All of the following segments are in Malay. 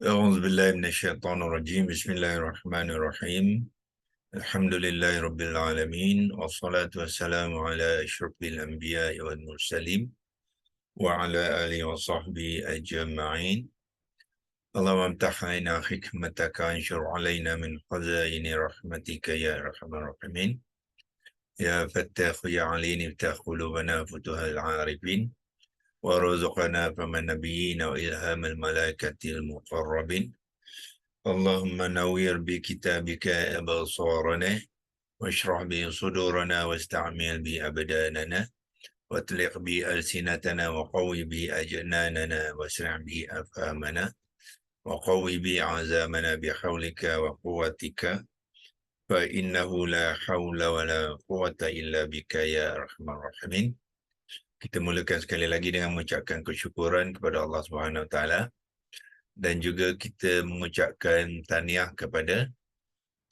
أعوذ بالله من الشيطان الرجيم بسم الله الرحمن الرحيم الحمد لله رب العالمين والصلاة والسلام على أشرف الأنبياء والمرسلين وعلى آله وصحبه أجمعين اللهم امتح علينا حكمتك وانشر علينا من خزائن رحمتك يا أرحم الراحمين يا فتاح يا عليم افتح قلوبنا فتوح العارفين وارزقنا فم النبيين وإلهام الملائكة المقربين اللهم نوّر بكتابك أبصارنا واشرح به صدورنا واستعمل به أبداننا واطلق به ألسنتنا وقوي به أجناننا واسرع به أفهامنا وقوي به عزامنا بحولك وقوتك فإنه لا حول ولا قوة إلا بك يا أرحم الراحمين. Kita mulakan sekali lagi dengan mengucapkan kesyukuran kepada Allah Subhanahu Wa Taala dan juga kita mengucapkan tahniah kepada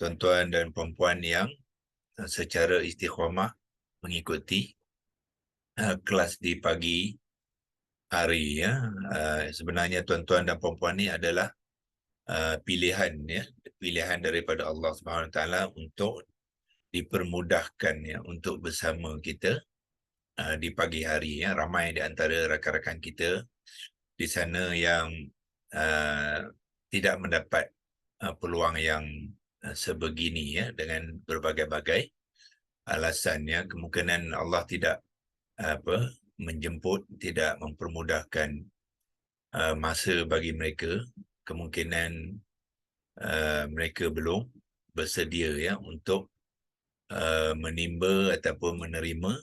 tuan-tuan dan puan-puan yang secara istiqamah mengikuti kelas di pagi hari ya. Sebenarnya tuan-tuan dan puan-puan ni adalah pilihan ya, pilihan daripada Allah Subhanahu Taala untuk dipermudahkan ya untuk bersama kita di pagi hari ya. Ramai di antara rakan-rakan kita di sana yang tidak mendapat peluang yang sebegini ya, dengan berbagai-bagai alasannya. Kemungkinan Allah tidak menjemput, tidak mempermudahkan masa bagi mereka. Kemungkinan mereka belum bersedia ya untuk menimba ataupun menerima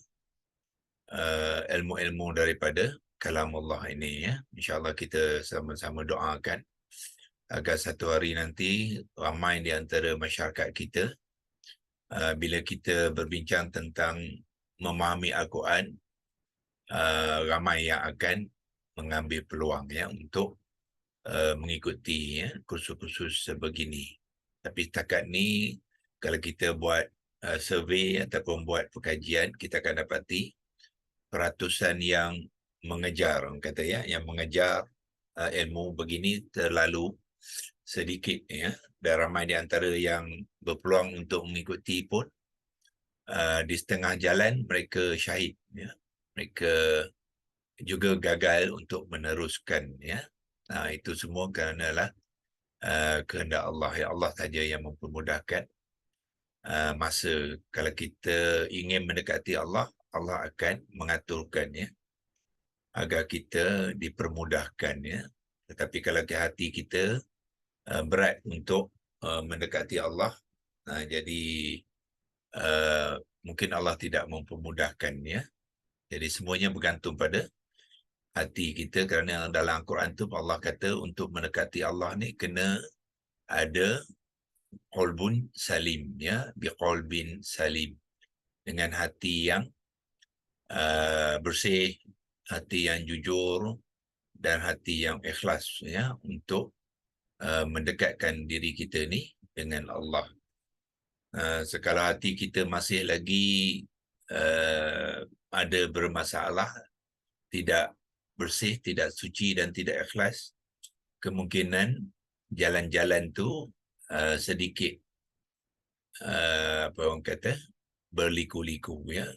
ilmu-ilmu daripada kalam Allah ini ya. InsyaAllah kita sama-sama doakan agar satu hari nanti ramai di antara masyarakat kita bila kita berbincang tentang memahami Al-Quran, ramai yang akan mengambil peluang ya untuk mengikuti ya kursus-kursus sebegini. Tapi setakat ni kalau kita buat survey ataupun buat perkajian, kita akan dapati peratusan yang mengejar, kata ya, yang mengejar ilmu begini terlalu sedikit ya. Dan ramai di antara yang berpeluang untuk mengikuti pun di setengah jalan mereka syahid ya. Mereka juga gagal untuk meneruskan ya. Itu semua kerenalah kehendak Allah ya. Allah saja yang mempermudahkan masa. Kalau kita ingin mendekati Allah, Allah akan mengaturkan ya agar kita dipermudahkan ya. Tetapi kalau hati kita berat untuk mendekati Allah, jadi mungkin Allah tidak mempermudahkan ya. Jadi semuanya bergantung pada hati kita, kerana dalam Al-Quran tu Allah kata untuk mendekati Allah ni kena ada qalbun salim ya, biqalbin salim, dengan hati yang bersih, hati yang jujur dan hati yang ikhlas ya, untuk mendekatkan diri kita ni dengan Allah. Sekala hati kita masih lagi ada bermasalah, tidak bersih, tidak suci dan tidak ikhlas, kemungkinan jalan-jalan tu sedikit apa orang kata berliku-liku ya.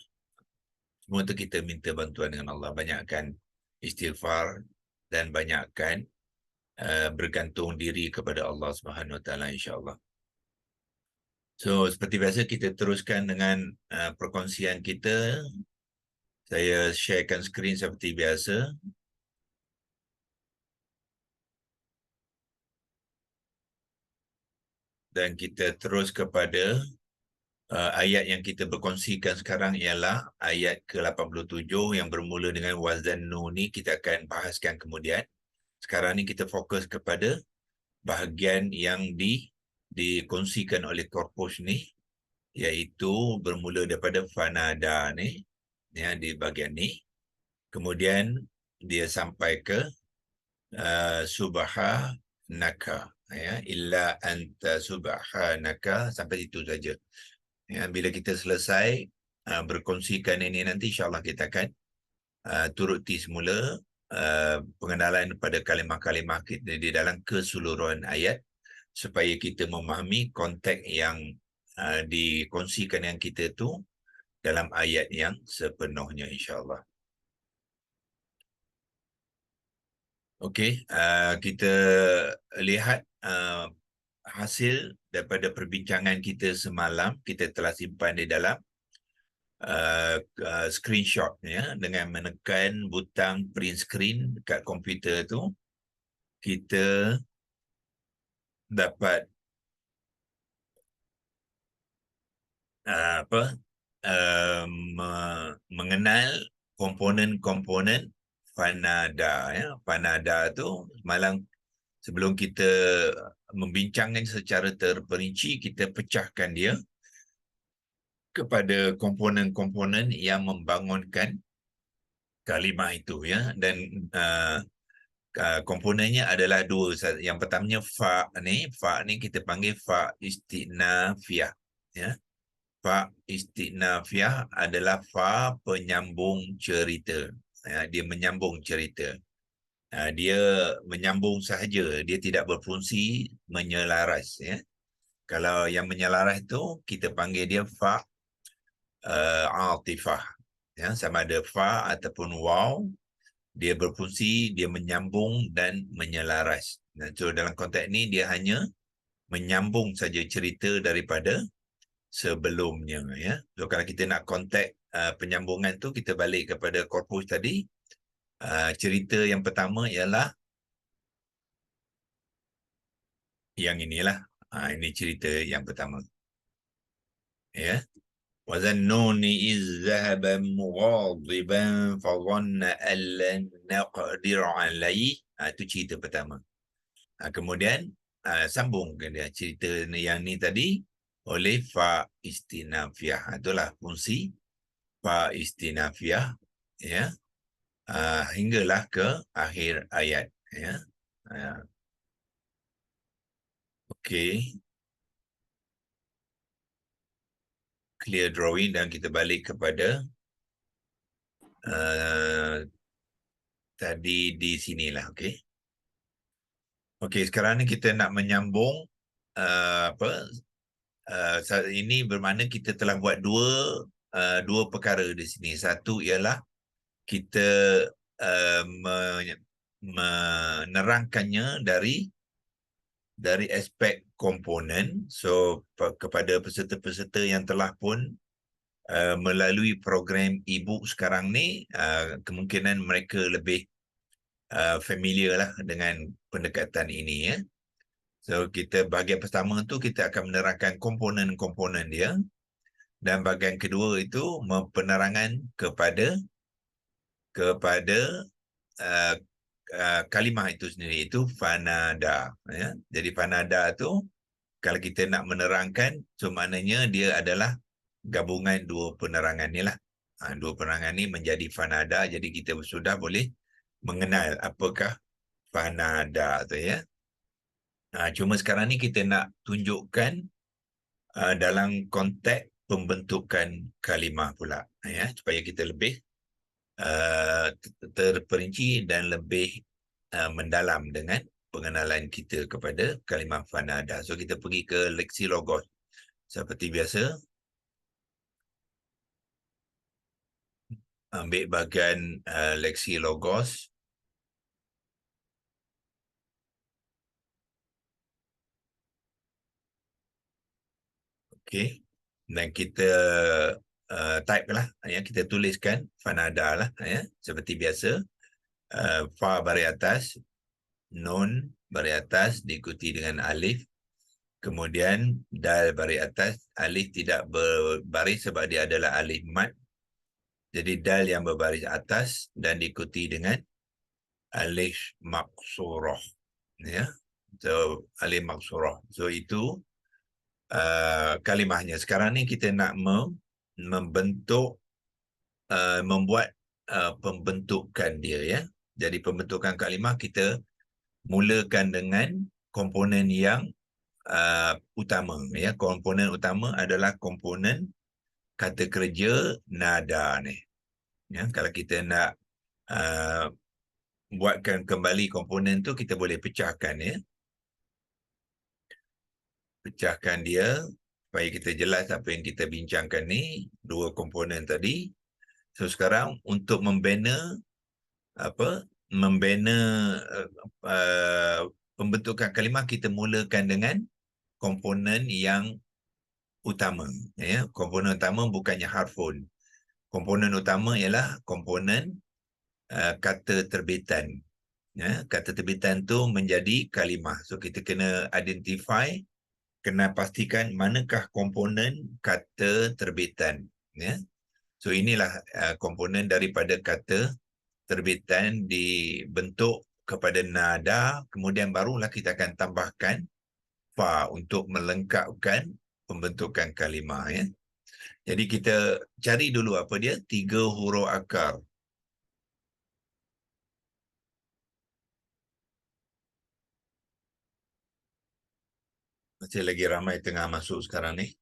Semua tu kita minta bantuan dengan Allah, banyakkan istighfar dan banyakkan bergantung diri kepada Allah Subhanahu Wa Taala, insya-Allah. So seperti biasa kita teruskan dengan perkongsian kita. Saya sharekan skrin seperti biasa. Dan kita terus kepada ayat yang kita berkongsikan sekarang ialah ayat ke-87 yang bermula dengan wazannu ni kita akan bahaskan kemudian. Sekarang ni kita fokus kepada bahagian yang dikongsikan oleh korpus ni, iaitu bermula daripada fanada ni ya, di bahagian ni. Kemudian dia sampai ke subhanaka ya, illa anta subhanaka, sampai itu saja. Ya, bila kita selesai berkongsikan ini nanti, insyaAllah kita akan turuti semula pengenalan pada kalimah-kalimah kita di dalam keseluruhan ayat supaya kita memahami konteks yang dikongsikan dengan kita tu dalam ayat yang sepenuhnya, insyaAllah. Okey, kita lihat hasil daripada perbincangan kita semalam. Kita telah simpan di dalam screenshot ya, dengan menekan butang print screen dekat komputer tu, kita dapat apa mengenal komponen-komponen Fanada ya. Fanada tu malam sebelum kita membincangkan secara terperinci, kita pecahkan dia kepada komponen-komponen yang membangunkan kalimah itu ya. Dan komponennya adalah dua. Yang pertamanya fa ni kita panggil fa istinafiyah ya. Fa istinafiyah adalah fa penyambung cerita ya, dia menyambung cerita. Dia menyambung sahaja, dia tidak berfungsi menyelaras ya. Kalau yang menyelaras itu kita panggil dia fa atifah ya, sama ada fa ataupun waw, dia berfungsi, dia menyambung dan menyelaras. So dalam konteks ini dia hanya menyambung saja cerita daripada sebelumnya ya. So kalau kita nak konteks penyambungan tu, kita balik kepada korpus tadi. Cerita yang pertama ialah yang inilah. Ini cerita yang pertama ya. وَذَنُّونِ إِذْ ذَهَبَ مُغَاضِبًا فَظَنَّ أَن لَّن نَّقْدِرَ عَلَيْهِ. Itu cerita pertama. Kemudian sambungkan dia cerita yang ni tadi oleh fa istinafiyah. Itulah fungsi fa istinafiyah ya. Hinggalah ke akhir ayat ya. Okey. Clear drawing, dan kita balik kepada tadi di sinilah. Okey. Okey, sekarang ni kita nak menyambung ini bermakna kita telah buat dua perkara di sini. Satu ialah kita menerangkannya dari aspek komponen. So kepada peserta-peserta yang telah pun melalui program e-book sekarang ni, kemungkinan mereka lebih familiar lah dengan pendekatan ini ya. So kita bahagian pertama tu kita akan menerangkan komponen-komponen dia, dan bahagian kedua itu penerangan kepada kalimah itu sendiri, itu fanada ya. Jadi fanada tu kalau kita nak menerangkan, so maknanya dia adalah gabungan dua penerangan ni lah. Dua penerangan ni menjadi fanada, jadi kita sudah boleh mengenal apakah fanada tu ya. Cuma sekarang ni kita nak tunjukkan dalam konteks pembentukan kalimah pula ya, supaya kita lebih terperinci dan lebih mendalam dengan pengenalan kita kepada kalimah fanada. So kita pergi ke Lexilogos seperti biasa. Ambil bahagian Lexilogos. Okey. Dan kita type lah ya, kita tuliskan fanada lah ya, seperti biasa. Fa baris atas, nun baris atas diikuti dengan alif, kemudian dal baris atas. Alif tidak berbaris sebab dia adalah alif mat, jadi dal yang berbaris atas dan diikuti dengan alif maksurah ya. So alif maksurah, so itu kalimahnya. Sekarang ni kita nak membentuk, membuat pembentukan dia ya. Jadi pembentukan kalimah kita mulakan dengan komponen yang utama ya. Komponen utama adalah komponen kata kerja nada ni ya. Kalau kita nak buatkan kembali komponen tu, kita boleh pecahkan ya. Pecahkan dia supaya kita jelas apa yang kita bincangkan ni, dua komponen tadi. So sekarang untuk membina pembentukan kalimah, kita mulakan dengan komponen yang utama ya. Komponen utama bukannya harfun. Komponen utama ialah komponen kata terbitan ya. Kata terbitan tu menjadi kalimah. So kita kena identify, kena pastikan manakah komponen kata terbitan ya. So inilah komponen daripada kata terbitan dibentuk kepada nada, kemudian barulah kita akan tambahkan fa untuk melengkapkan pembentukan kalimah ya. Jadi kita cari dulu apa dia 3 huruf akar. Masih lagi ramai tengah masuk sekarang ni.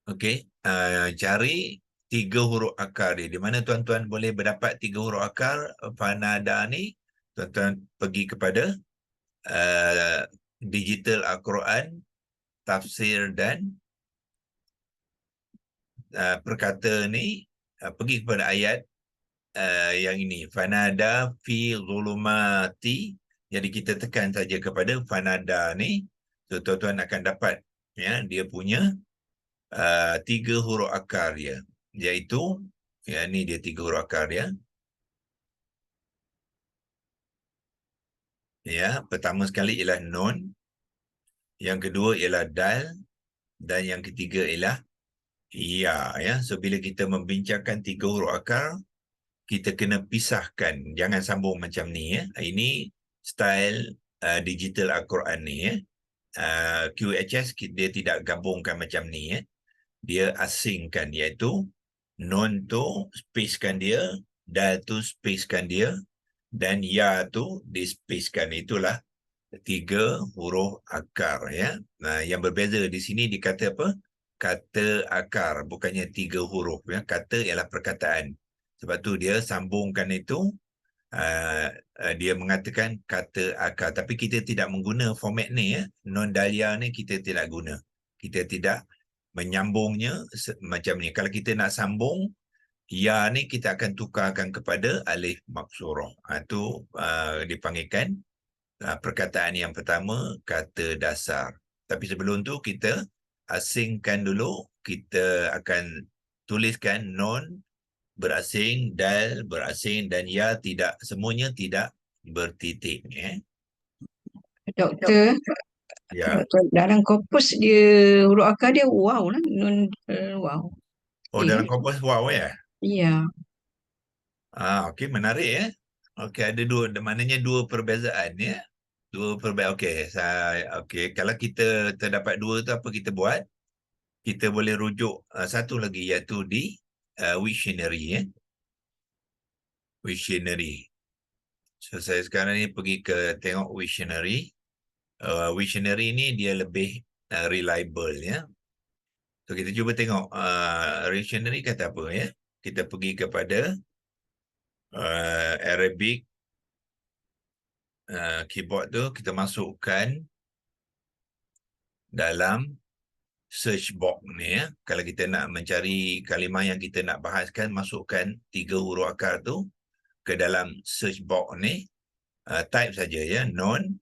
Okey, cari 3 huruf akar dia. Di mana tuan-tuan boleh berdapat 3 huruf akar fanada ni? Tuan-tuan pergi kepada digital Al-Quran, tafsir dan perkata ni, pergi kepada ayat yang ini, fanada fi zulumati. Jadi kita tekan saja kepada fanada ni, so tuan-tuan akan dapat ya dia punya 3 huruf akar dia, iaitu ya ni dia 3 huruf akar dia ya. Pertama sekali ialah nun, yang kedua ialah dal, dan yang ketiga ialah ya. So bila kita membincangkan 3 huruf akar, kita kena pisahkan, jangan sambung macam ni ya. Ini style digital Al-Quran ni ya. QHS dia tidak gabungkan macam ni ya. Dia asingkan, iaitu non tu spacekan dia, dal tu spacekan dia, dan ya tu dispacekan. Itulah 3 huruf akar ya. Nah, yang berbeza di sini dikata apa? Kata akar, bukannya 3 huruf ya. Kata ialah perkataan. Sebab tu dia sambungkan itu, dia mengatakan kata akar. Tapi kita tidak mengguna format ni ya. Non dalia ni kita tidak guna. Kita tidak menyambungnya macam ni. Kalau kita nak sambung, ya ni kita akan tukarkan kepada alif maksurah. Itu dipanggilkan perkataan yang pertama, kata dasar. Tapi sebelum tu kita asingkan dulu. Kita akan tuliskan non berasing, dal berasing, dan ya tidak, semuanya tidak bertitik Doktor, ya. doktor, dalam korpus dia huruf akar dia wow lah. Nun, wow. Dalam korpus wow ya. Iya. Okey, menarik ya. Okey, ada dua, maknanya dua perbezaan ya. Dua perbezaan. Okey, kalau kita terdapat dua tu, apa kita buat? Kita boleh rujuk satu lagi, iaitu di Wiktionary ya. Wiktionary. So saya sekarang ni pergi ke tengok Wiktionary. Wiktionary ni dia lebih reliable ya. So kita cuba tengok Wiktionary kata apa ya. Kita pergi kepada Arabic keyboard tu, kita masukkan dalam search box ni ya. Kalau kita nak mencari kalimah yang kita nak bahaskan, masukkan 3 huruf akar tu ke dalam search box ni. Type saja ya, non.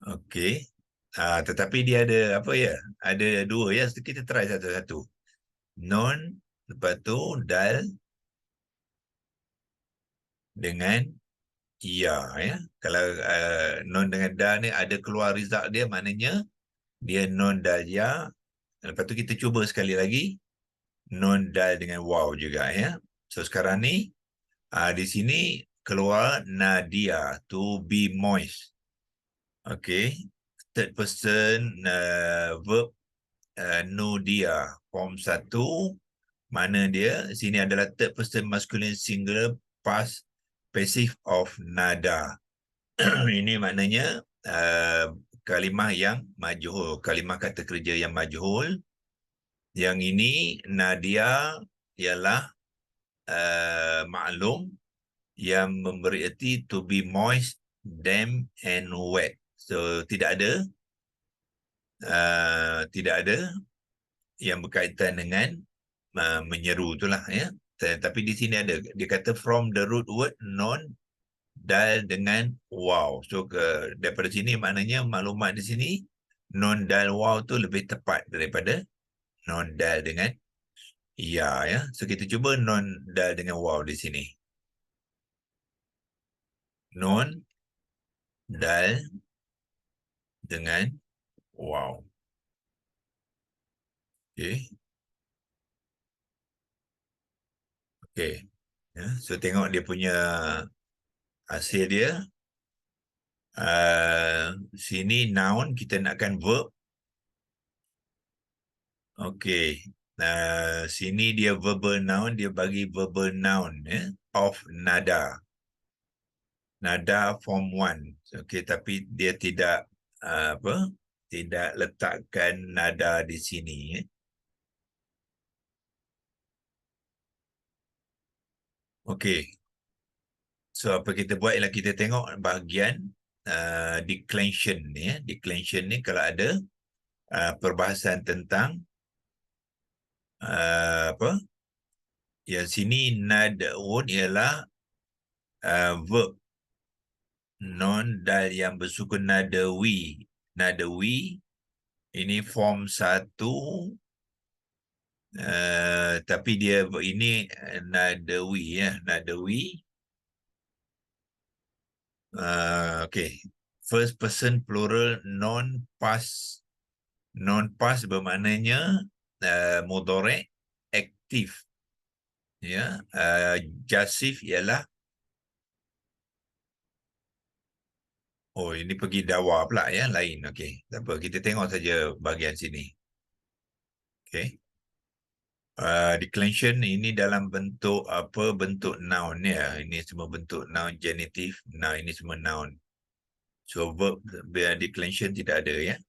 Okey. Tetapi dia ada apa ya? Ada dua ya. Kita try satu-satu. Non, lepas tu dal dengan ya ya. Kalau non dengan dal ni ada keluar result dia, maknanya dia non dal ya. Lepas tu kita cuba sekali lagi, non dal dengan waw juga ya. So sekarang ni di sini keluar nadia, to be moist. Okey. Third person verb nudia, form 1. Mana dia? Sini adalah third person masculine singular past passive of nada. Ini maknanya kalimah yang majhul, kalimah kata kerja yang majhul. Yang ini Nadia ialah maklum yang memberi erti to be moist, damp and wet. So tidak ada yang berkaitan dengan menyeru itulah ya. Tapi di sini ada, dia kata from the root word non dal dengan wow. So daripada sini maknanya maklumat di sini non dal wow tu lebih tepat daripada non dal dengan ya ya. So kita cuba non dal dengan wow di sini. Non dal dengan wow. Okey. Okey. Ya, so tengok dia punya hasil dia. Sini noun, kita nakkan verb. Okey. Sini dia verbal noun, dia bagi verbal noun ya, of nada. Nada form 1. Okey, tapi dia tidak tidak letakkan nada di sini ya. Okey. So apa kita buat ialah kita tengok bahagian declension ni ya. Declension ni kalau ada perbahasan tentang yang sini nad'un ialah verb non dal yang bersukun nadawi. Nadawi ini form 1 tapi dia ini nadawi ya, nadawi. Okay, first person plural non past. Non past bermaknanya mudhari' aktif ya. Jasif ialah ini pergi dawa pula ya, lain. Okey, tak apa, kita tengok saja bahagian sini. Okey. Declension ini dalam bentuk apa? Bentuk noun ya. Ini semua bentuk noun genitif. Nah, ini semua noun. So verb declension tidak ada ya.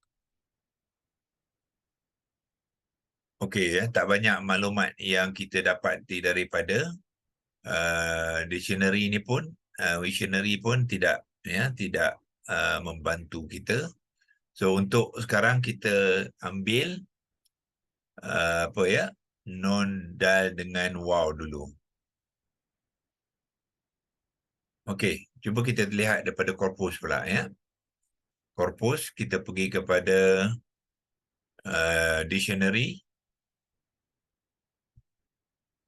Okey ya, tak banyak maklumat yang kita dapati daripada dictionary ini pun, dictionary pun tidak membantu kita. So untuk sekarang kita ambil non dal dengan wow dulu. Okey, cuba kita lihat daripada korpus pula ya. Korpus kita pergi kepada dictionary.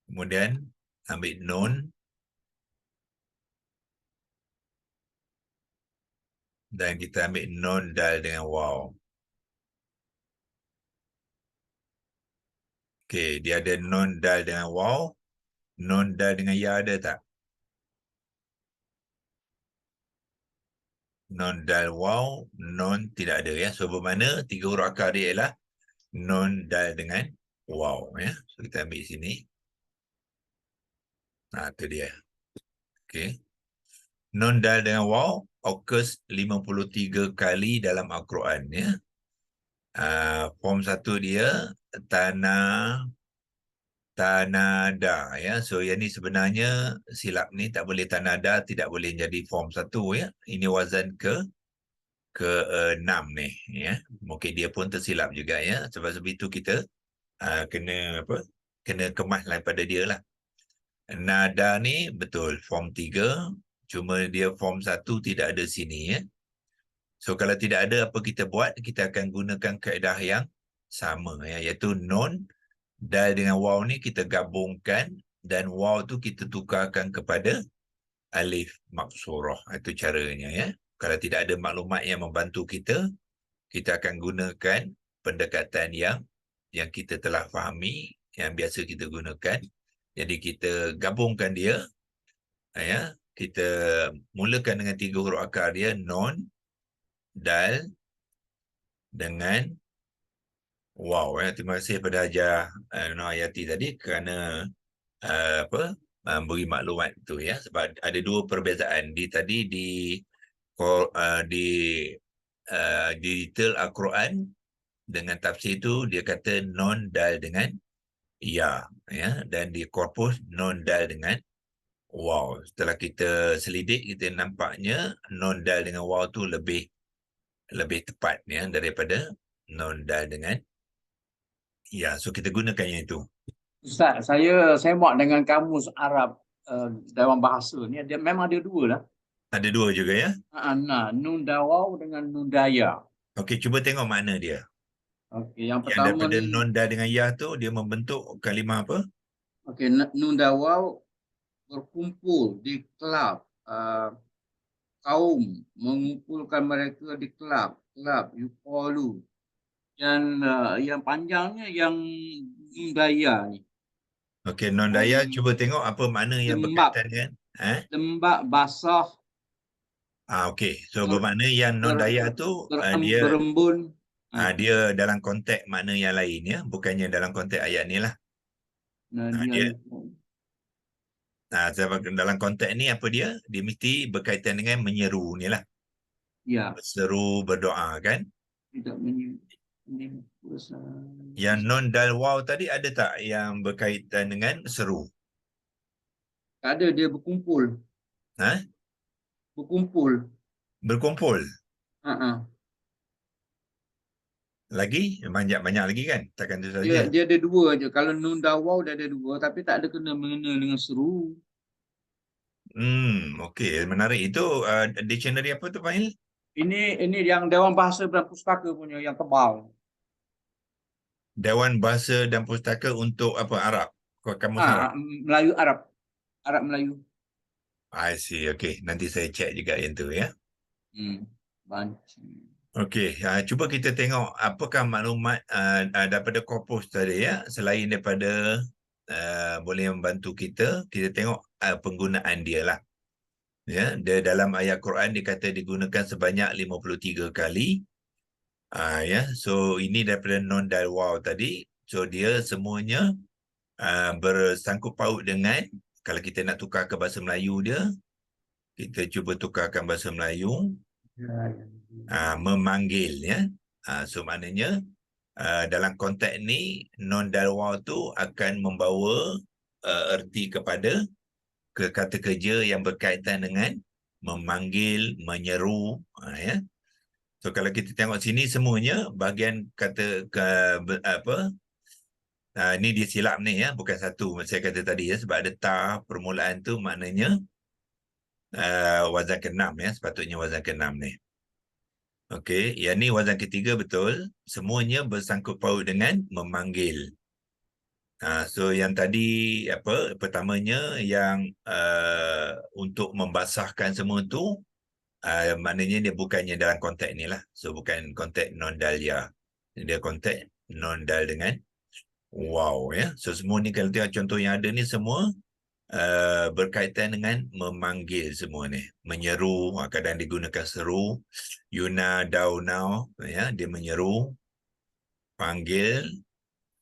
Kemudian ambil non dan kita ambil non dal dengan wow. Okey, dia ada non dal dengan wow, non dal dengan ya ada tak? Non dal wow, non tidak ada ya. So bermakna 3 huruf akar dia ialah non dal dengan wow ya. So kita ambil sini. Itu dia. Okey. Non dal dengan wow occurs 53 kali dalam Al-Quran ya. Form 1 dia tanada ya. So yang ni sebenarnya silap ni tak boleh tanada, tidak boleh jadi form 1 ya. Ini wazan ke 6 ni ya. Mungkin dia pun tersilap juga ya. Sebab itu kita kena kemas pada dia lah. Nada ni betul form 3, cuma dia form 1 tidak ada sini ya. So kalau tidak ada, apa kita buat? Kita akan gunakan kaedah yang sama ya, iaitu non dal dengan wow ni kita gabungkan dan wow tu kita tukarkan kepada alif maksurah. Itu caranya ya. Kalau tidak ada maklumat yang membantu kita, kita akan gunakan pendekatan yang kita telah fahami, yang biasa kita gunakan. Jadi kita gabungkan dia ya. Kita mulakan dengan 3 huruf akar dia, non dal dengan wow ya. Terima kasih kepada Hajar Nur Hayati tadi kerana beri maklumat tu ya. Sebab ada 2 perbezaan di detail Al-Quran dengan tafsir itu dia kata non-dal dengan ya, ya, dan di korpus non-dal dengan wow. Setelah kita selidik, kita nampaknya non-dal dengan wow tu lebih lebih tepat ya daripada non-dal dengan ya. So kita gunakan yang itu. Ustaz, saya muak dengan kamus Arab dalam bahasa ni. Dia memang ada dua lah. Ada dua juga ya. Nah, nun dawau dengan nun daya. Okey, cuba tengok makna dia. Okey, yang Yang pertama daripada ni, non-dal dengan ya tu dia membentuk kalimah apa? okey, nun dawau berkumpul di kelab, kaum mengumpulkan mereka di kelab yuqalu. Yang panjangnya yang nun daya ni. Okey, non-daya cuba tengok apa makna yang berkaitan dengan lembab basah, okey. So bermakna yang non-daya tu dia berembun. dia dalam konteks makna yang lain ya, bukannya dalam konteks ayat ni lah. Dia sebab dalam konteks ni apa dia? Dia mesti berkaitan dengan menyeru ni lah. Ya. Berseru, berdoa kan? Tidak Yang non-dal waw tadi ada tak yang berkaitan dengan seru? Tak ada, dia berkumpul. Berkumpul. Berkumpul. Ha-ha. Lagi? Banyak-banyak lagi kan? Takkan itu saja. Dia ada dua je. Kalau nun dawau dia ada dua, tapi tak ada mengena dengan seru. Okey, menarik. Itu dictionary apa tu, Fahil? Ini yang Dewan Bahasa dan Pustaka punya yang tebal. Dewan Bahasa dan Pustaka untuk apa? Arab? Kamus Arab? Melayu Arab. Arab Melayu. I see. Okey, nanti saya cek juga yang tu ya. Banci. Okey, cuba kita tengok apakah maklumat daripada korpus tadi ya, selain daripada boleh membantu kita tengok penggunaan dia lah. Ya, dia dalam ayat Quran dikata digunakan sebanyak 53 kali. Ya, so ini daripada non-dal waw tadi. So dia semuanya bersangkut paut dengan, kalau kita nak tukar ke bahasa Melayu dia, kita cuba tukarkan bahasa Melayu. Memanggil ya. So maknanya dalam konteks ni non-dal waw tu akan membawa erti kepada kata kerja yang berkaitan dengan memanggil, menyeru ya. So kalau kita tengok sini semuanya bahagian kata ni dia silap ni ya, bukan satu saya kata tadi ya, sebab ada ta permulaan tu maknanya wazan ke-6 ya, sepatutnya wazan ke-6 ni. Okey, yang ni wazan ketiga betul, semuanya bersangkut paut dengan memanggil. So yang tadi pertamanya yang untuk membasahkan semua tu maknanya dia bukannya dalam konteks ni lah. So bukan konteks non-dal ya. Dia konteks non-dal dengan wow ya. So semua ni kalau tengok contoh yang ada ni semua berkaitan dengan memanggil semua ni. Menyeru, kadang digunakan seru. Yuna daunau ya, dia menyeru, panggil.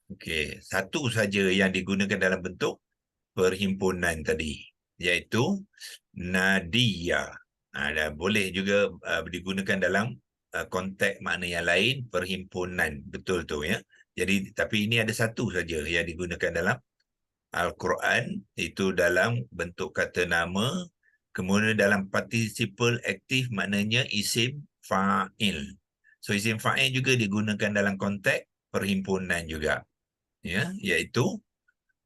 Okey, satu saja yang digunakan dalam bentuk perhimpunan tadi, iaitu nadia. Dan boleh juga digunakan dalam konteks makna yang lain, perhimpunan, betul tu ya. Jadi tapi ini ada satu saja yang digunakan dalam Al-Quran, itu dalam bentuk kata nama, kemudian dalam participle aktif maknanya isim fa'il. So isim fa'il juga digunakan dalam konteks perhimpunan juga. Ya, iaitu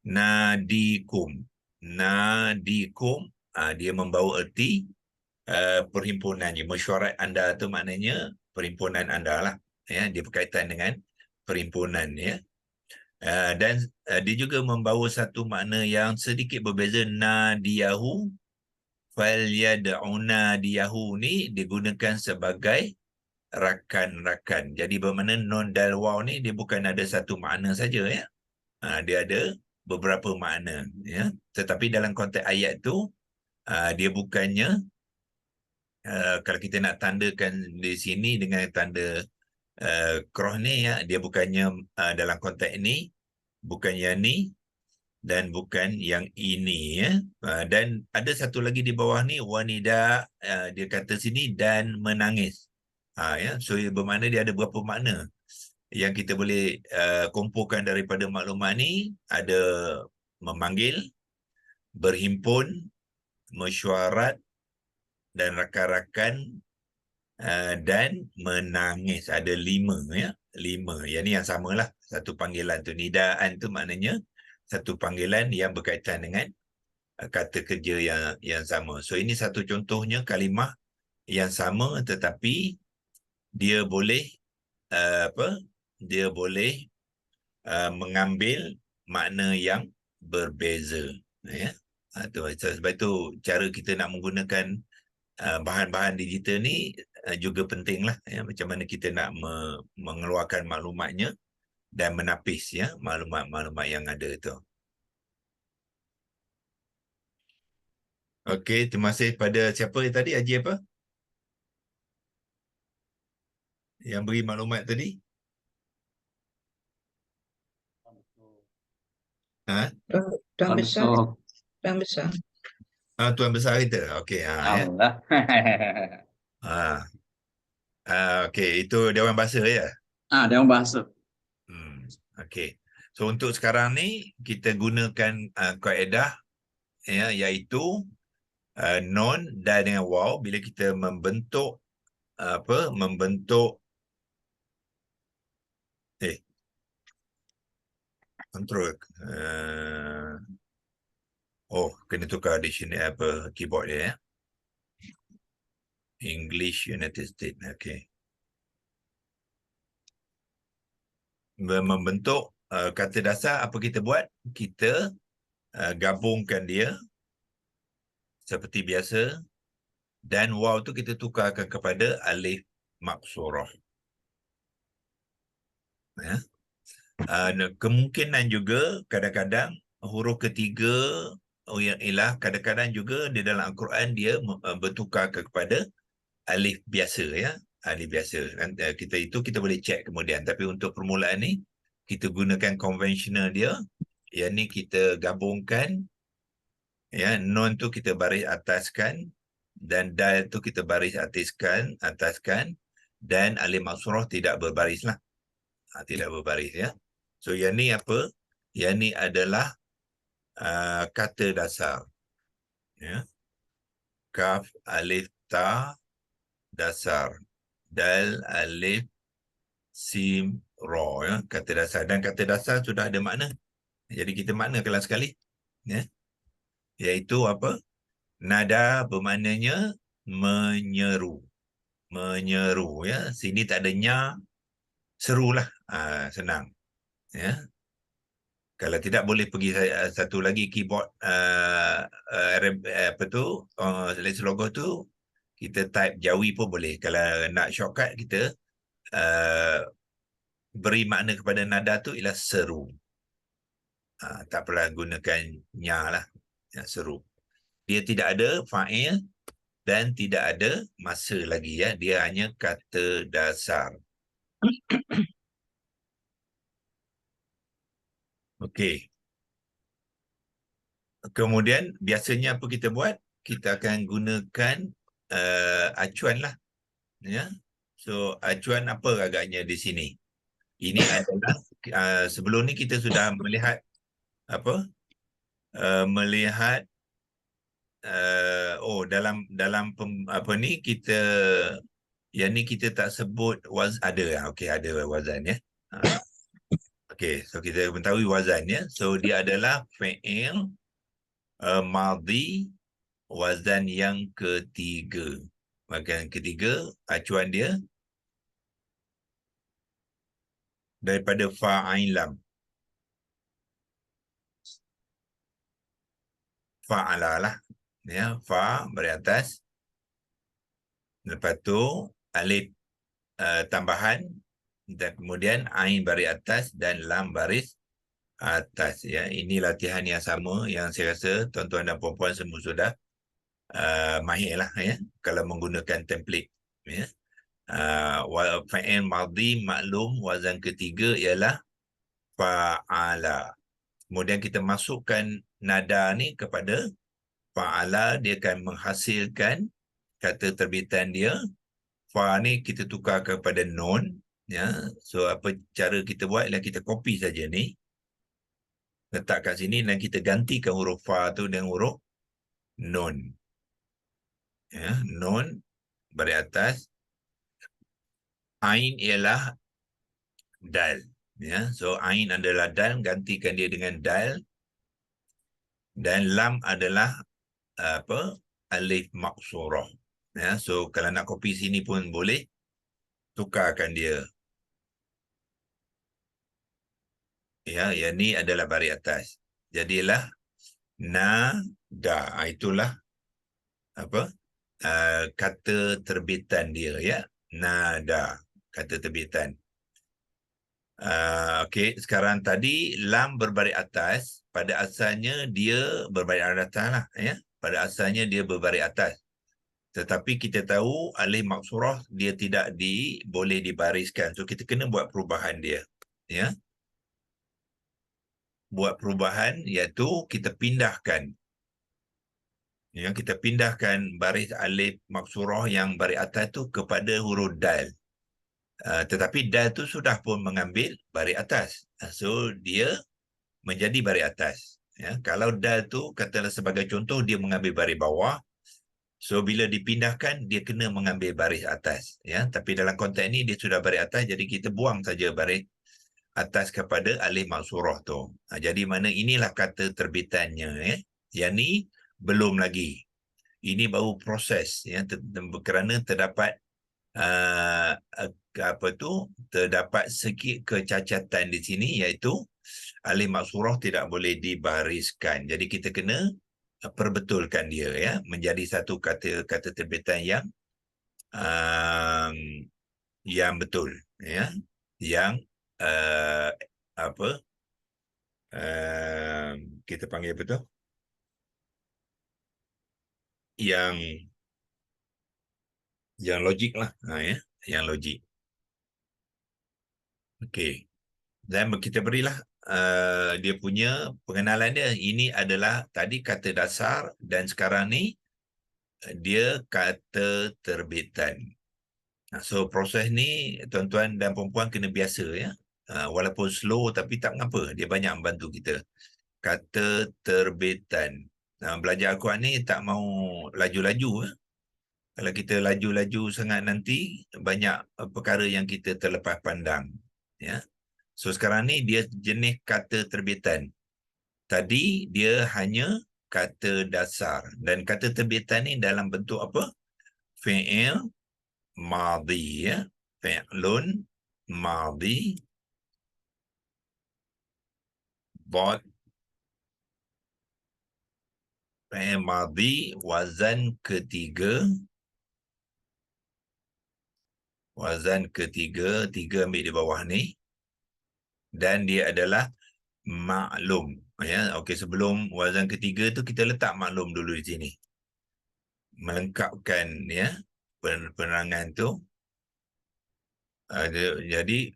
nadikum. Nadikum dia membawa erti perhimpunan. Mesyuarat anda tu maknanya perhimpunan anda lah ya, dia berkaitan dengan perhimpunan ya. Dan dia juga membawa satu makna yang sedikit berbeza. Nadiyahu falyad'una nadiyahu ni digunakan sebagai rakan-rakan. Jadi bermakna non-dal waw ni dia bukan ada satu makna saja ya. Dia ada beberapa makna ya. Tetapi dalam konteks ayat tu dia bukannya kalau kita nak tandakan di sini dengan tanda cross ni ya, dia bukannya dalam konteks ni, bukan yang ni dan bukan yang ini ya. Dan ada satu lagi di bawah ni wanida, dia kata sini dan menangis. Ya, so bermakna dia ada berapa makna. yang kita boleh kumpulkan daripada maklumat ni ada memanggil, berhimpun, mesyuarat dan rakan-rakan, dan menangis. Ada 5 ya. 5. Yang ni yang samalah. Satu panggilan tu. Nidaan tu maknanya satu panggilan yang berkaitan dengan kata kerja yang sama. So ini satu contohnya kalimah yang sama tetapi dia boleh dia boleh mengambil makna yang berbeza, ya. Sebab itu cara kita nak menggunakan bahan-bahan digital ni juga pentinglah, ya, macam mana kita nak mengeluarkan maklumatnya dan menapis, ya, maklumat-maklumat yang ada tu. Okey, terima kasih pada siapa tadi, Haji apa? Yang beri maklumat tadi? Ha? Tuan besar, Betul. tuan besar. Tuan besar kita. Okey, ya. Allah. Okey, itu Dewan Bahasa ya. Dewan Bahasa. Okey. So untuk sekarang ni kita gunakan kaedah, ya, iaitu non dan dengan waw bila kita membentuk kontrol kena tukar dictionary keyboard dia, ya. English United States. Okey. Membentuk kata dasar, apa kita buat? Kita gabungkan dia seperti biasa dan waw tu kita tukarkan kepada alif maksurah. Ya. Kemungkinan juga kadang-kadang huruf ketiga ialah kadang-kadang juga di dalam Al-Quran dia bertukar kepada alif biasa, ya. Alif biasa. Kita boleh cek kemudian, tapi untuk permulaan ni kita gunakan konvensional dia. Yang ni kita gabungkan, ya, non tu kita baris ataskan dan dal tu kita baris ataskan dan alif maksurah tidak berbaris lah. Tidak berbaris, ya. So yang ni apa? Yang ni adalah kata dasar, ya. Kaf, alif, ta, dasar. Dal, alif, sim, ra, ya. Kata dasar. Dan kata dasar sudah ada makna. Jadi kita maknakanlah sekali, ya. Iaitu apa? Nada bermaknanya menyeru. Menyeru, ya. Sini tak ada nya, serulah. Senang, ya. Kalau tidak boleh pergi satu lagi keyboard Selesa logo tu kita type Jawi pun boleh. Kalau nak shortcut kita beri makna kepada nada tu ialah seru. Tak perlu gunakan nya lah, ya, seru. Dia tidak ada fa'il dan tidak ada masa lagi, ya. Dia hanya kata dasar. Okey. Kemudian biasanya apa kita buat? Kita akan gunakan acuan lah, ya. So acuan apa agaknya di sini? Ini adalah sebelum ni kita sudah melihat melihat dalam apa ni kita yang ni kita tak sebut ada. Okey, ada wazan, ya. Okey, so kita mengetahui wazan, ya. So dia adalah fi'il madhi wazan yang ketiga. Maka yang ketiga acuan dia daripada fa'ilam. Fa'ala lah, ya. Fa baris atas. Lepas tu alif tambahan dan kemudian ain baris atas dan lam baris atas, ya. Ini latihan yang sama yang saya rasa tuan-tuan dan puan-puan semua sudah mahir lah, ya, kalau menggunakan template, ya. Fa'il madhi maklum, wazan ketiga ialah fa'ala. Kemudian kita masukkan nada ni kepada fa'ala, dia akan menghasilkan kata terbitan dia. Fa ni kita tukar kepada nun, Ya, so apa cara kita buat ialah kita copy saja ni, letak kat sini dan kita gantikan huruf fa tu dengan huruf nun. Ya, nun baris atas, ain ialah dal. Ya, so ain adalah dal, gantikan dia dengan dal, dan lam adalah apa? Alif maksurah. Ya, so kalau nak copy sini pun boleh, tukarkan dia. Ya, yang ni adalah baris atas. Jadilah nada. Itulah apa? Kata terbitan dia, ya. Nada, kata terbitan. Okey, sekarang tadi lam berbaris atas, pada asalnya dia berbaris atas lah, ya. Pada asalnya dia berbaris atas. Tetapi kita tahu alif maksurah dia tidak boleh dibariskan. So kita kena buat perubahan dia, ya. Buat perubahan iaitu kita pindahkan, ya, kita pindahkan baris alif maksurah yang baris atas tu kepada huruf dal. Tetapi dal tu sudah pun mengambil baris atas. So dia menjadi baris atas. Ya, kalau dal tu katalah sebagai contoh dia mengambil baris bawah, so bila dipindahkan dia kena mengambil baris atas. Ya, tapi dalam konteks ni dia sudah baris atas, jadi kita buang saja baris atas kepada alif maksurah tu. Jadi mana inilah kata terbitannya. Ya. Yang ni belum lagi. Ini baru proses, ya, kerana terdapat terdapat sikit kecacatan di sini, iaitu alif maksurah tidak boleh dibariskan. Jadi kita kena perbetulkan dia, ya, menjadi satu kata terbitan yang betul, ya, yang apa kita panggil apa tu, yang logik lah, ya, yang logik. Okey. Dan kita berilah dia punya pengenalan dia. Ini adalah tadi kata dasar dan sekarang ni dia kata terbitan. So proses ni tuan-tuan dan puan-puan kena biasa, ya. Walaupun slow tapi tak mengapa, dia banyak membantu kita. Kata terbitan. Belajar Al-Quran ni tak mau laju-laju, ya. Kalau kita laju-laju sangat nanti banyak perkara yang kita terlepas pandang, ya. So sekarang ni dia jenis kata terbitan. Tadi dia hanya kata dasar, dan kata terbitan ni dalam bentuk apa? Fi'il madhi, ya. Fi'lun madhi, dot, fi'il madhi, wazan ketiga, tiga ambil di bawah ni, dan dia adalah maklum, ya. Okey, sebelum wazan ketiga tu kita letak maklum dulu di sini, melengkapkan, ya, penerangan tu. Jadi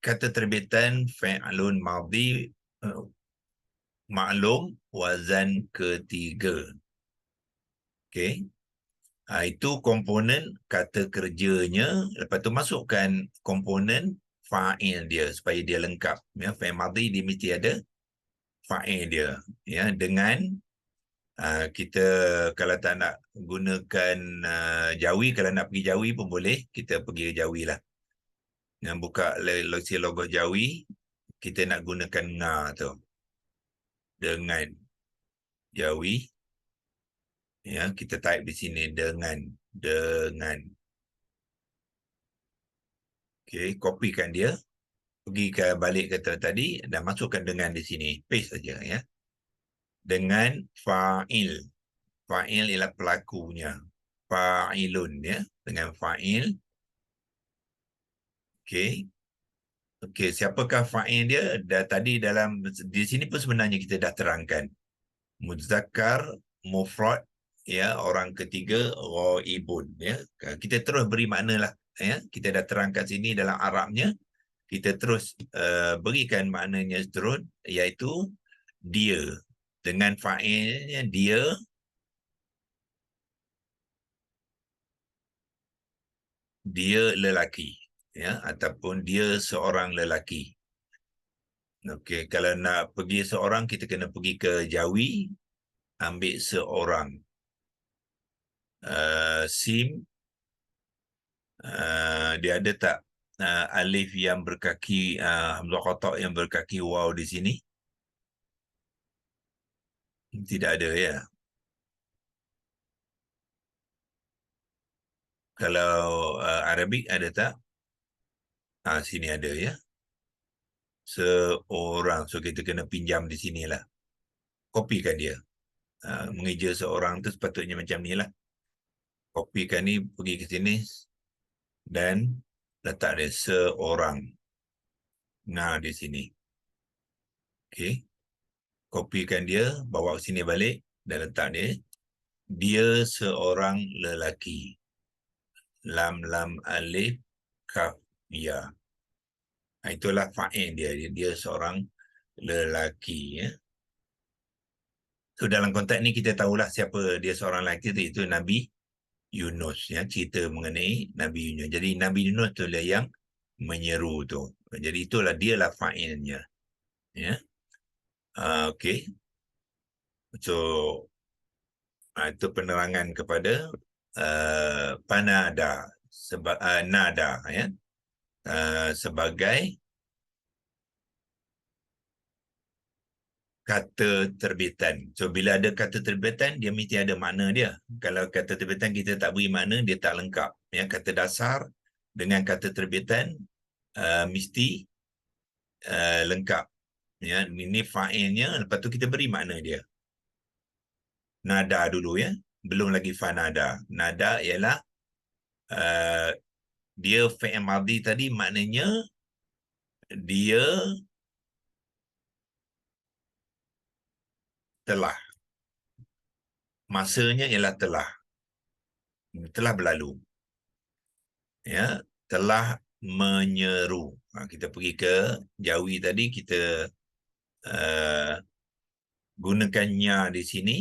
kata terbitan fi'lun madhi, maklum, wazan ketiga. Okey. Itu komponen kata kerjanya. Lepas tu masukkan komponen fa'il dia supaya dia lengkap. Ya, fi'il madhi dia mesti ada fa'il dia. Ya, dengan kita kalau tak nak gunakan Jawi, kalau nak pergi Jawi pun boleh, kita pergi ke Jawi lah. Yang buka logos Jawi, kita nak gunakan nga tu. Dengan Jawi, ya, kita type di sini dengan. Okey, kopikan dia, pergi ke balik kata tadi dan masukkan dengan di sini, paste saja, ya. Dengan fa'il. Fa'il ialah pelakunya. Fa'ilun, ya, dengan fa'il. Okey. Okey, siapakah fa'il dia? Tadi di sini pun sebenarnya kita dah terangkan. Muzakkar, mufrad, ya, orang ketiga, ghaibun, ya. Kita terus beri makna lah, ya. Kita dah terangkan sini dalam Arabnya, kita terus berikan maknanya terus, iaitu dia. Dengan fa'ilnya dia lelaki. ya, ataupun dia seorang lelaki. Okey, kalau nak pergi seorang, kita kena pergi ke Jawi, ambil seorang. Sim, dia ada tak alif yang berkaki, hamzah qata' yang berkaki waw di sini? Tidak ada, ya. Kalau Arabik ada tak? Sini ada, ya. Seorang. So, kita kena pinjam di sinilah. Kopikan dia. Mengeja seorang tu sepatutnya macam ni lah. Kopikan ni, pergi ke sini dan letak dia seorang. Nah, di sini. Okey. Kopikan dia, bawa ke sini balik dan letak dia. Dia seorang lelaki. Lam lam alif kaf ya. Itulah fa'il dia. Dia seorang lelaki, ya. So, dalam konteks ni kita tahulah siapa dia seorang lelaki tu, itu Nabi Yunus, ya, cerita mengenai Nabi Yunus. Jadi Nabi Yunus tu lah yang menyeru tu. Jadi itulah dialah fa'ilnya, ya. Okey. So itu penerangan kepada panada nada, ya, sebagai kata terbitan. So bila ada kata terbitan, dia mesti ada makna dia. Kalau kata terbitan kita tak beri makna, dia tak lengkap. Ya, kata dasar dengan kata terbitan mesti lengkap. Ya, ini fa'ilnya, lepas tu kita beri makna dia. Nada dulu, ya. Belum lagi fanada. Nada ialah dia fi'il madhi tadi, maknanya dia telah. Masanya ialah telah berlalu, ya, telah menyeru. Kita pergi ke Jawi tadi, kita gunakan nya di sini,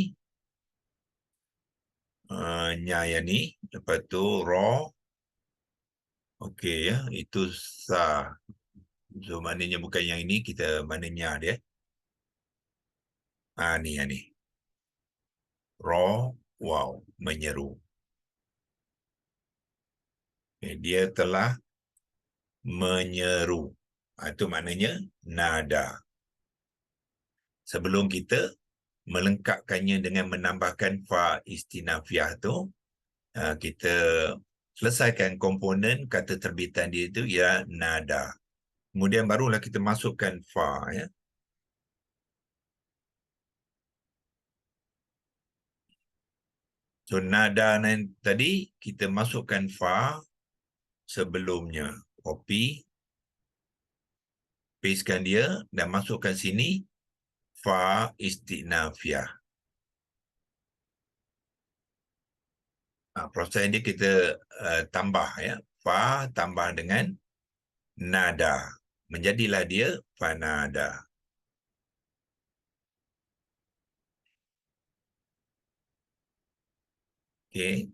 nya yang ni, lepas tu ra. Okey, ya, itu sa. So maknanya bukan yang ini, kita maknanya dia. Ni yang ni, ra waw, menyeru. Dia telah menyeru. Itu maknanya nada. Sebelum kita melengkapkannya dengan menambahkan fa istinafiah tu, kita selesaikan komponen kata terbitan dia itu, ya, nada. Kemudian barulah kita masukkan fa, ya. So nada tadi kita masukkan fa sebelumnya. Copy, pastekan dia dan masukkan sini fa istinafiah. Proses ini kita tambah, ya. Fa tambah dengan nada. Menjadilah dia fanada. Okey.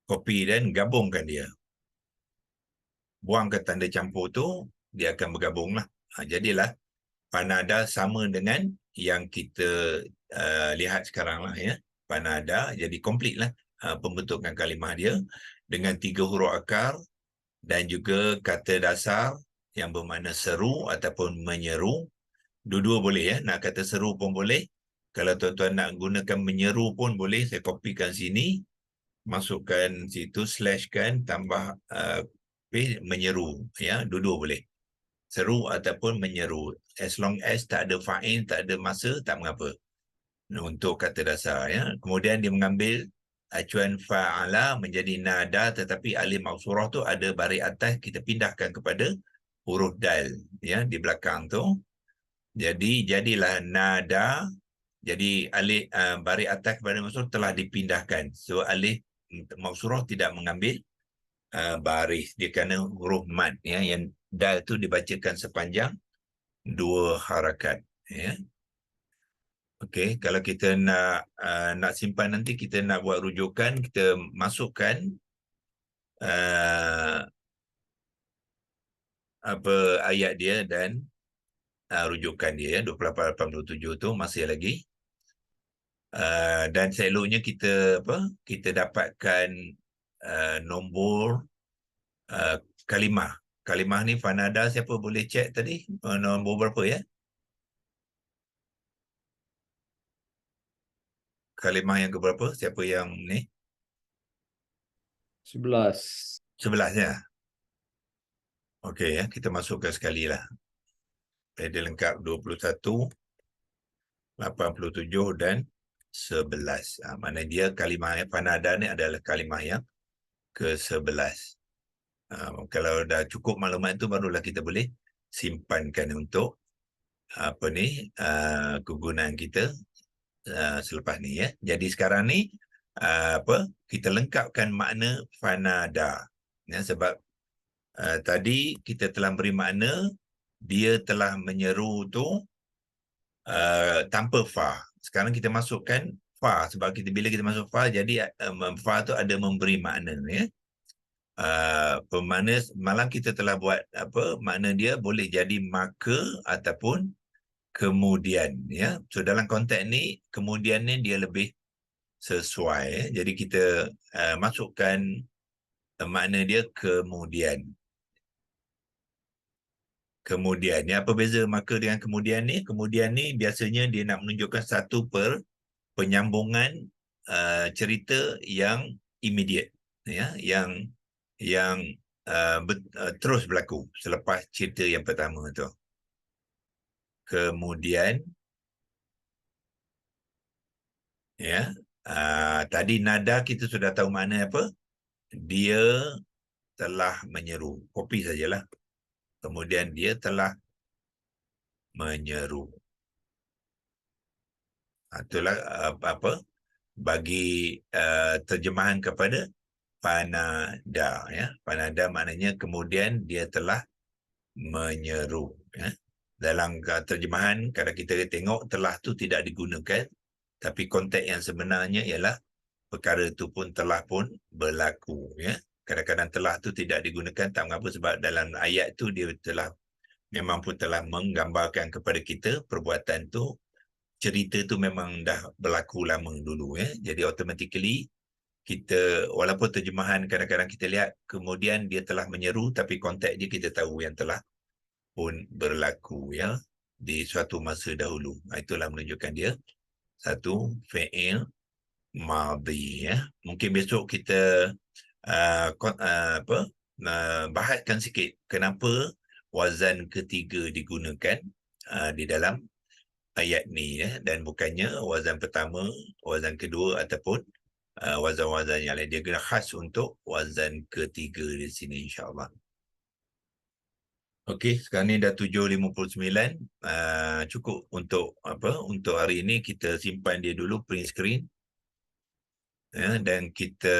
Copy dan gabungkan dia. Buang ke tanda campur tu, dia akan bergabunglah. Jadilah fanada sama dengan yang kita lihat sekarang lah, ya. Fanada jadi komplit lah pembentukan kalimah dia dengan 3 huruf akar dan juga kata dasar yang bermakna seru ataupun menyeru. Dua-dua boleh, ya. Nak kata seru pun boleh. Kalau tuan-tuan nak gunakan menyeru pun boleh. Saya kopikan sini, masukkan situ, slashkan, tambah menyeru, ya. Dua-dua boleh. Seru ataupun menyeru. As long as tak ada fa'il, tak ada masa, tak mengapa. Untuk kata dasar, ya. Kemudian dia mengambil acuan fa'ala menjadi nada, tetapi alif maksurah tu ada baris atas, kita pindahkan kepada huruf dal, ya, di belakang tu. Jadi jadilah nada. Jadi alif baris atas kepada maksurah telah dipindahkan. So alif maksurah tidak mengambil baris, dia kena huruf mad, ya, yang dal tu dibacakan sepanjang 2 harakat, ya. Okey, kalau kita nak simpan nanti, kita nak buat rujukan, kita masukkan apa ayat dia dan rujukan dia, 2887 tu masih lagi. Dan selalunya kita kita dapatkan nombor kalimah. Kalimah ni Fanada, siapa boleh cek tadi nombor berapa ya? Kalimah yang keberapa? Siapa yang ni? 11. 11 ya. Okey ya, kita masukkan sekali lah. Dia lengkap 21, 87 dan 11. Mana dia kalimah Fanada ni adalah kalimah yang ke-11. Kalau dah cukup maklumat tu barulah kita boleh simpankan untuk kegunaan kita selepas ni ya. Jadi sekarang ni kita lengkapkan makna fanada ya, sebab tadi kita telah beri makna dia telah menyeru tu tanpa fa. Sekarang kita masukkan fa, sebab bila kita masuk fa, jadi fa tu ada memberi makna ya. Bermakna malam kita telah buat makna dia boleh jadi maka ataupun kemudian ya. So dalam konteks ni kemudian ni dia lebih sesuai ya. Jadi kita masukkan makna dia kemudian. Kemudian ya, apa beza maka dengan kemudian ni? Kemudian ni biasanya dia nak menunjukkan satu penyambungan cerita yang immediate ya, yang terus berlaku selepas cerita yang pertama tu. Kemudian ya, tadi nada kita sudah tahu makna apa? Dia telah menyeru. Kopi sajalah. Kemudian dia telah menyeru. Itulah bagi terjemahan kepada fanada ya. Fanada maknanya kemudian dia telah menyeru ya. Dalam terjemahan kalau kita tengok telah tu tidak digunakan, tapi konteks yang sebenarnya ialah perkara itu pun telah pun berlaku ya. Kadang-kadang telah tu tidak digunakan, tak mengapa, sebab dalam ayat tu dia telah memang pun telah menggambarkan kepada kita perbuatan tu, cerita tu memang dah berlaku lama dulu ya. Jadi automatically kita, walaupun terjemahan kadang-kadang kita lihat kemudian dia telah menyeru, tapi konteks dia kita tahu yang telah pun berlaku ya di suatu masa dahulu. Itulah menunjukkan dia satu fi'il madhi ya. Mungkin besok kita bahaskan sikit kenapa wazan ketiga digunakan di dalam ayat ni ya, dan bukannya wazan pertama, wazan kedua ataupun wazan-wazan yang lain. Dia kena khas untuk wazan ketiga di sini insya-Allah. Okey, sekarang ni dah 7.59. Cukup untuk untuk hari ini. Kita simpan dia dulu, print screen. Ya, dan kita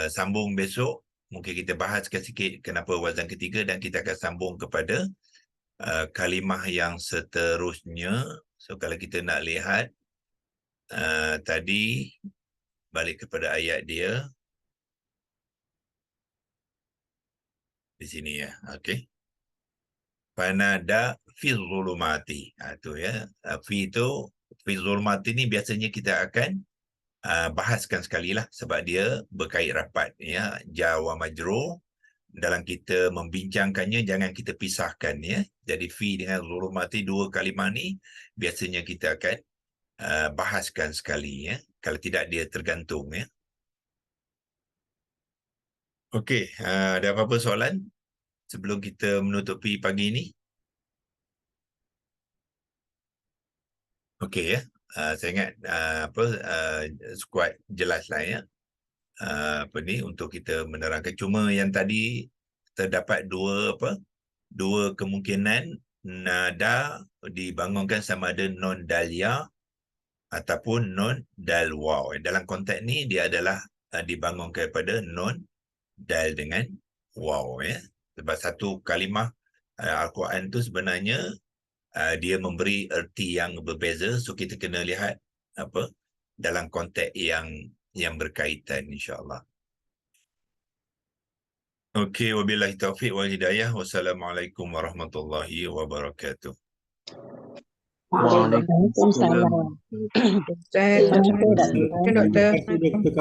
sambung besok. Mungkin kita bahaskan sikit kenapa wazan ketiga, dan kita akan sambung kepada kalimah yang seterusnya. So kalau kita nak lihat tadi, balik kepada ayat dia di sini ya. Okey. Fanada fi zulumati. Tu ya. Fi zulumati ni biasanya kita akan bahaskan sekali lah, sebab dia berkait rapat ya. Jar wa majrur, dalam kita membincangkannya jangan kita pisahkan ya. Jadi fi dengan zulumati, dua kalimah ni biasanya kita akan bahaskan sekali ya. Kalau tidak dia tergantung ya. Okey, ada apa-apa soalan sebelum kita menutupi pagi ini? Okey ya. Saya ingat kuat jelaslah ya. Ni untuk kita menerangkan. Cuma yang tadi terdapat dua kemungkinan nada dibangunkan sama ada non dalia ataupun non dal waw. Dalam konteks ni dia adalah dibangunkan pada non dal dengan waw ya. Sebab satu kalimah Al-Quran tu sebenarnya dia memberi erti yang berbeza, so kita kena lihat dalam konteks yang berkaitan insya-Allah. Okey, wabillahi taufiq wal hidayah. Wassalamualaikum warahmatullahi wabarakatuh. Waalaikumsalam. Saya Terima kasih, Doktor. Doktor. Doktor.